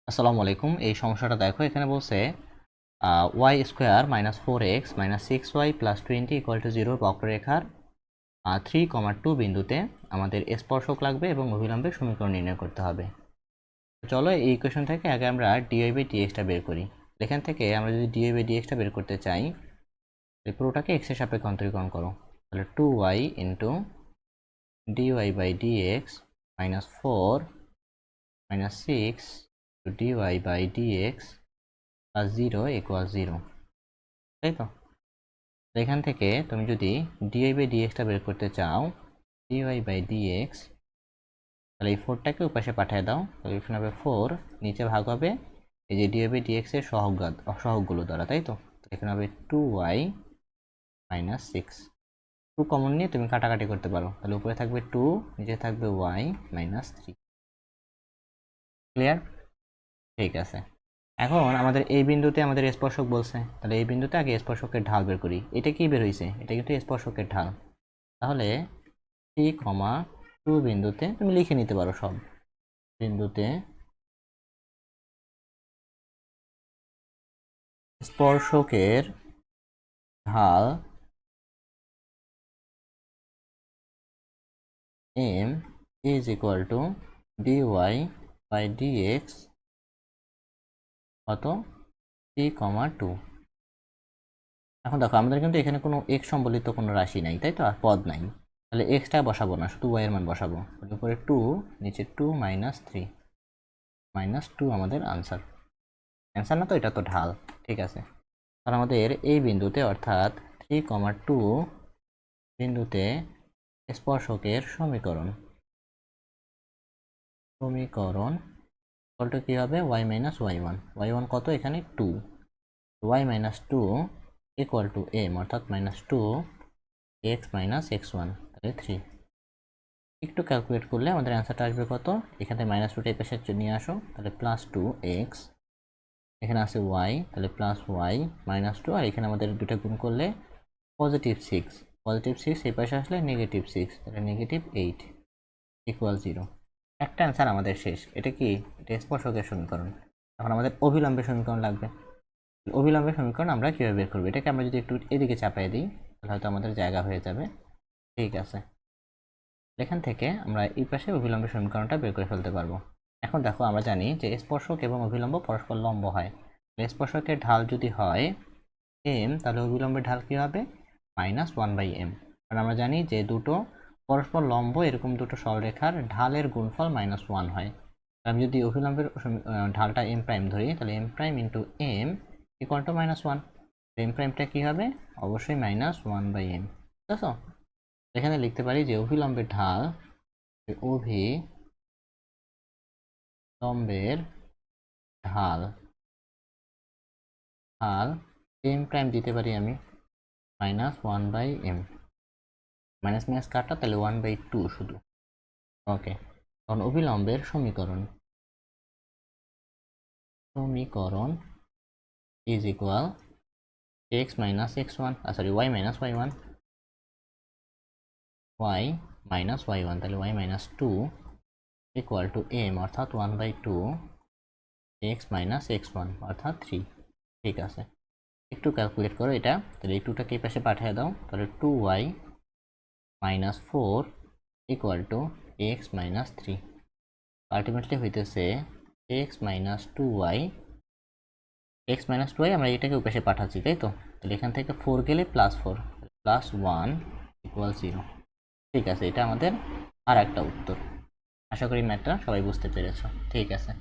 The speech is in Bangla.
আসসালামু আলাইকুম। এই সমস্যাটা দেখো, এখানে বলছে y square minus 4x minus 6y plus 20 equal to 0 বক্ররেখার 3,2 বিন্দুতে আমাদের স্পর্শক লাগবে এবং অভিলম্বের সমীকরণ নির্ণয় করতে হবে। চলো এই ইকুয়েশন থেকে আগে আমরা ডিওয়াই বাই ডিএক্সটা বের করি। এখান থেকে আমরা যদি ডিওয়াই বাই ডিএক্সটা বের করতে চাই, পুরোটাকে এক্স এর সাপেক্ষে অন্তরীকরণ করো। তাহলে 2y into d y by d x minus 4 minus 6 d y by d x plus 0 equal 0, তাই তো? এখান থেকে তুমি যদি ডিওয়াই বাই ডিএক্সটা বের করতে চাও, ডিওয়াই বাই ডিএক্স, তাহলে এই 4টাকে ওপাশে পাঠিয়ে দাও। তাহলে এখানে হবে 4, নিচে ভাগ হবে এই যে ডিওয়াই বাই ডিএক্স এর সহগগুলো দ্বারা, তাই তো? এখানে হবে 2y মাইনাস 6। 2 কমন নিয়ে তুমি কাটাকাটি করতে পারো, তাহলে উপরে থাকবে 2, নিচে থাকবে y মাইনাস 3। ক্লিয়ার? ঠিক আছে। এখন আমাদের এই বিন্দুতে আমাদের স্পর্শক বলছে, তাহলে এই বিন্দুতে আগে স্পর্শকের ঢাল বের করি। এটা কি বের হয়েছে? এটা কিন্তু স্পর্শকের ঢাল। তাহলে 3,2 বিন্দুতে তুমি লিখে নিতে পারো সব বিন্দুতে স্পর্শকের ঢাল m is equal to dy by dx কত 3,2। এখন দেখো আমাদের কিন্তু এখানে কোনো x সম্বলিত কোনো রাশি নাই, তাই তো? আর পদ নাই, তাহলে এক্সটা বসাবো না, শুধু y এর মান বসাবো। উপরে 2, নিচে 2 মাইনাস 3, মাইনাস 2 আমাদের আনসার। অ্যান্সার না তো, এটা তো ঢাল। ঠিক আছে, তাহলে আমাদের এই বিন্দুতে অর্থাৎ 3,2 বিন্দুতে স্পর্শকের সমীকরণ কি হবে? y minus y1। y1 কত? এখানে 2, y minus 2 equal to m অর্থাৎ মাইনাস 2 x মাইনাস x1, তাহলে 3। একটু ক্যালকুলেট করলে আমাদের অ্যান্সারটা আসবে কত? এখানে মাইনাস 2টা এই পাশে নিয়ে আসো, তাহলে প্লাস 2x, এখানে আছে y, তাহলে প্লাস y মাইনাস 2, আর এখানে আমাদের দুটো গুণ করলে পজিটিভ 6, পজিটিভ 6 এই পাশে আসলে নেগেটিভ 6, তাহলে নেগেটিভ 8 ইকুয়াল 0। একটা অ্যান্সার আমাদের শেষ। এটা কি? এটা স্পর্শকের সমীকরণ। এখন আমাদের অভিলম্বের সমীকরণ লাগবে। অভিলম্বের সমীকরণ আমরা কীভাবে বের করবো? এটাকে আমরা যদি একটু এদিকে চাপাই দিই, তাহলে হয়তো আমাদের জায়গা হয়ে যাবে। ঠিক আছে, এখান থেকে আমরা এই পাশে অভিলম্বের সমীকরণটা বের করে ফেলতে পারবো। এখন দেখো, আমরা জানি যে স্পর্শক এবং অভিলম্ব পরস্পর লম্ব হয়। স্পর্শকের ঢাল যদি হয় m, তাহলে অভিলম্বের ঢাল কি হবে? Minus 1/m। কারণ আমরা জানি যে দুটো পরস্পর লম্ব এরকম দুটো সরলরেখার ঢালের গুণফল -1 হয়। আমি যদি অভিলম্বের ঢালটা m প্রাইম ধরি, তাহলে m prime into m equal to -1। m প্রাইমটা কি হবে? অবশ্যই -1/m। ঠিক আছে, এখানে লিখতে পারি যে অভিলম্বের ঢাল ঢাল m প্রাইম দিতে পারি আমি -1/m, মাইনাস মাইনাস কাটা, তাহলে 1/2 শুধু। ওকে, কারণ অভিলম্বের সমীকরণ is equal x minus x1, sorry y minus y1, y minus y1, তাহলে y minus 2 equal to m অর্থাৎ 1/2 x মাইনাস x1 অর্থাৎ 3। ঠিক আছে, একটু ক্যালকুলেট করো এটা। তাহলে এই 2টাকে এই পাশে পাঠিয়ে দাও, তাহলে 2y minus 4 equal to x minus 3। Ultimately হইতেছে x মাইনাস 2y, আমরা এটাকে উপরে পাঠাচ্ছি, তাই তো? তাহলে এখান থেকে 4 গেলে +4, প্লাস 1 ইকুয়াল 0। ঠিক আছে, এটা আমাদের আর একটা উত্তর। আশা করি ম্যাথটা সবাই বুঝতে পেরেছো। ঠিক আছে।